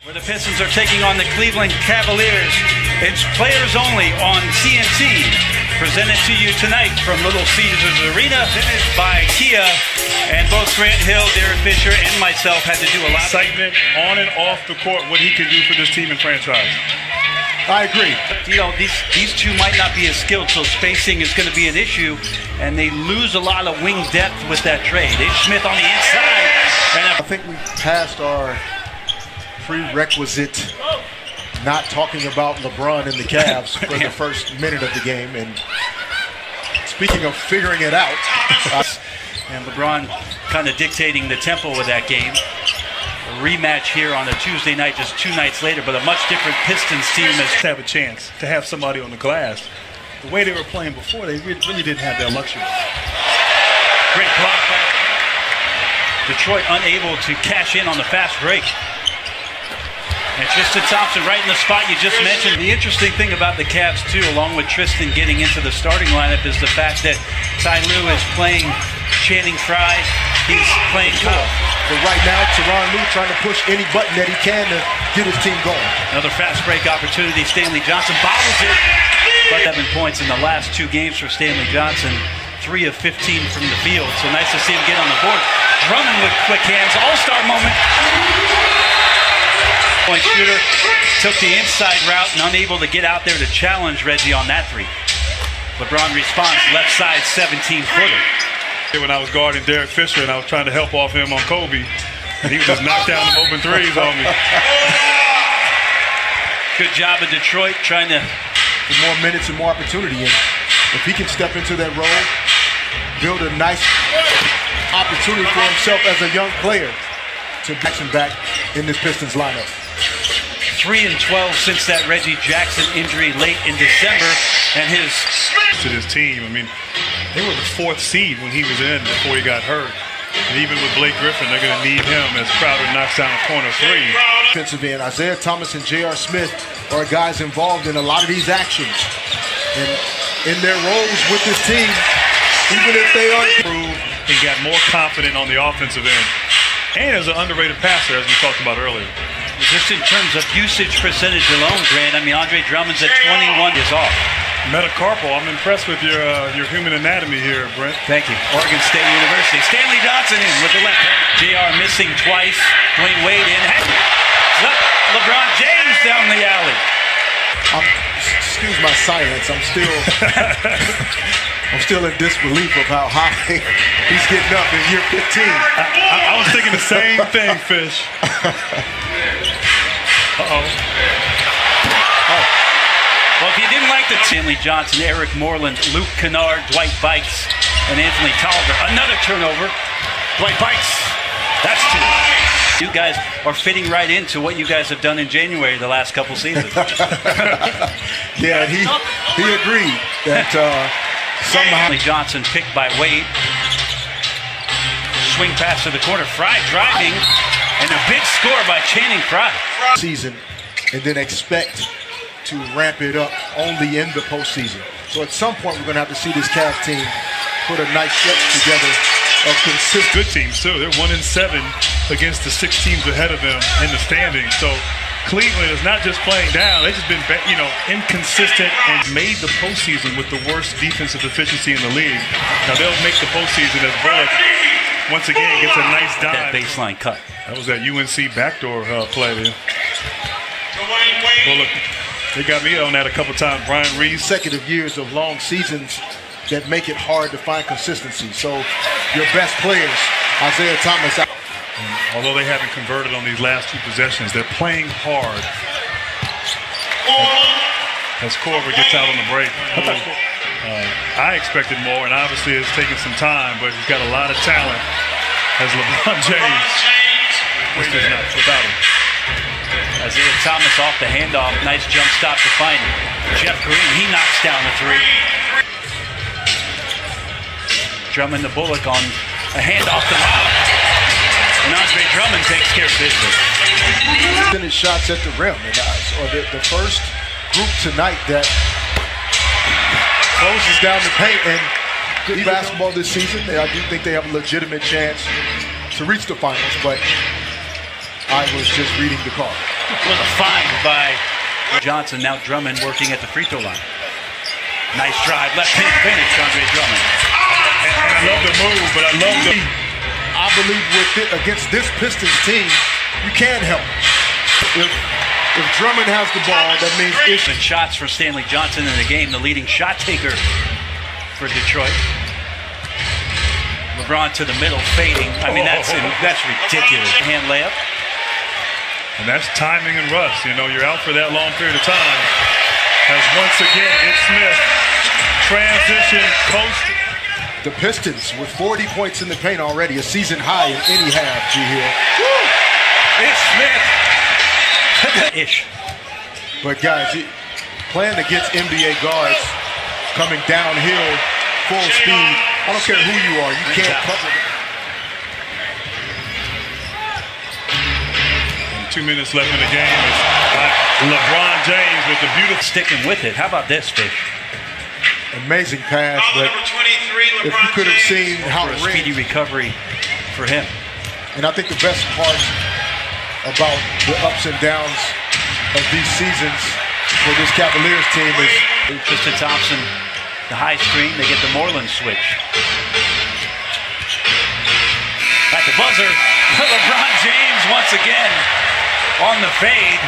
Where the Pistons are taking on the Cleveland Cavaliers. It's players only on TNT. Presented to you tonight from Little Caesars Arena by Kia. And both Grant Hill, Derek Fisher, and myself had to do a lot. Excitement on and off the court, what he can do for this team and franchise. I agree. You know, these two might not be as skilled, so spacing is going to be an issue. And they lose a lot of wing depth with that trade. Dave Smith on the inside. And I think we passed our prerequisite not talking about LeBron and the Cavs for the first minute of the game. And speaking of figuring it out, and LeBron kind of dictating the tempo of that game. A rematch here on a Tuesday night, just 2 nights later, but a much different Pistons team has have a chance to have somebody on the glass. The way they were playing before, they really didn't have that luxury. Great block by Detroit, unable to cash in on the fast break. And Tristan Thompson right in the spot you just mentioned. The interesting thing about the Cavs, too, along with Tristan getting into the starting lineup, is the fact that Ty Lue is playing Channing Frye. He's playing Kyle. But right now, Tyronn Lue trying to push any button that he can to get his team going. Another fast break opportunity. Stanley Johnson bobbles it. But 7 points in the last 2 games for Stanley Johnson. 3 of 15 from the field. So nice to see him get on the board. Drummond with quick hands. All-star moment. Point shooter took the inside route and unable to get out there to challenge Reggie on that 3. LeBron responds, left side 17-footer. When I was guarding Derek Fisher and I was trying to help off him on Kobe, and he would just knock down them open threes on me. Good job of Detroit trying to get more minutes and more opportunity. And if he can step into that role, build a nice opportunity for himself as a young player to Jackson back in this Pistons lineup. 3 and 12 since that Reggie Jackson injury late in December, and his to this team. I mean, they were the 4th seed when he was in before he got hurt. And even with Blake Griffin, they're going to need him as Crowder knocks down a corner 3. Defensive end, Isaiah Thomas and J.R. Smith are guys involved in a lot of these actions. And in their roles with this team, even if they are improved and got more confident on the offensive end. And as an underrated passer, as we talked about earlier. Just in terms of usage percentage alone, Grant, I mean, Andre Drummond's at 21 is off. Metacarpal, I'm impressed with your human anatomy here, Brent. Thank you. Oregon State University. Stanley Johnson in with the left hand. JR missing twice. Dwayne Wade in. LeBron James down the alley. Excuse my silence. I'm still in disbelief of how high he's getting up in year 15. I was thinking the same thing, Fish. Well, if you didn't like the Stanley Johnson, Eric Moreland, Luke Kennard, Dwight Bikes, and Anthony Tolliver. Another turnover. Dwight Bikes. That's 2. You guys are fitting right into what you guys have done in January the last couple seasons. Yeah, he agreed that somehow Johnson picked by Wade. Swing pass to the corner. Frye driving, and a big score by Channing Frye. Season, and then expect to ramp it up only in the postseason. So at some point, we're going to have to see this Cavs team put a nice stretch together of consistent. Good teams too. They're 1-7 against the 6 teams ahead of them in the standings. So Cleveland is not just playing down; they've just been, inconsistent and made the postseason with the worst defensive efficiency in the league. Now they'll make the postseason as Bullock once again gets a nice dive. That baseline cut. That was that UNC backdoor play there. Bullock. They got me on that a couple times. Brian Reeves. Consecutive years of long seasons that make it hard to find consistency. So your best players, Isaiah Thomas. Although they haven't converted on these last 2 possessions, they're playing hard. As Korver gets out on the break. I expected more, and obviously it's taken some time, but he's got a lot of talent as LeBron James. Which is not without him. Isaiah Thomas off the handoff. Nice jump stop to find Jeff Green. He knocks down the 3. Drummond to Bullock on a handoff to Bob. And Andre Drummond takes care of business. Finish shots at the rim, or the first group tonight that closes down the paint. And good basketball this season. I do think they have a legitimate chance to reach the finals, but I was just reading the card. Was a find by Johnson. Now Drummond working at the free throw line. Nice drive, left-hand finish, Andre Drummond. And I love the move, but I love the... I believe against this Pistons team, you can't help. If Drummond has the ball, that means it's... And shots for Stanley Johnson in the game, the leading shot taker for Detroit. LeBron to the middle, fading. I mean, that's ridiculous. Hand layup. And that's timing and rust. You know, you're out for that long period of time. As once again, it's Smith. Transition, coast. The Pistons with 40 points in the paint already, a season high in any half, G here. It's Smith. Ish. But guys, playing against NBA guards, coming downhill, full speed, I don't care who you are, you can't cover it. 2 minutes left in the game. LeBron James with the beautiful... Sticking with it. How about this, Fish? Amazing pass, but if you could have seen how a speedy recovery for him. And I think the best part about the ups and downs of these seasons for this Cavaliers team is Tristan Thompson, the high screen, they get the Moreland switch. At the buzzer, LeBron James once again on the fade.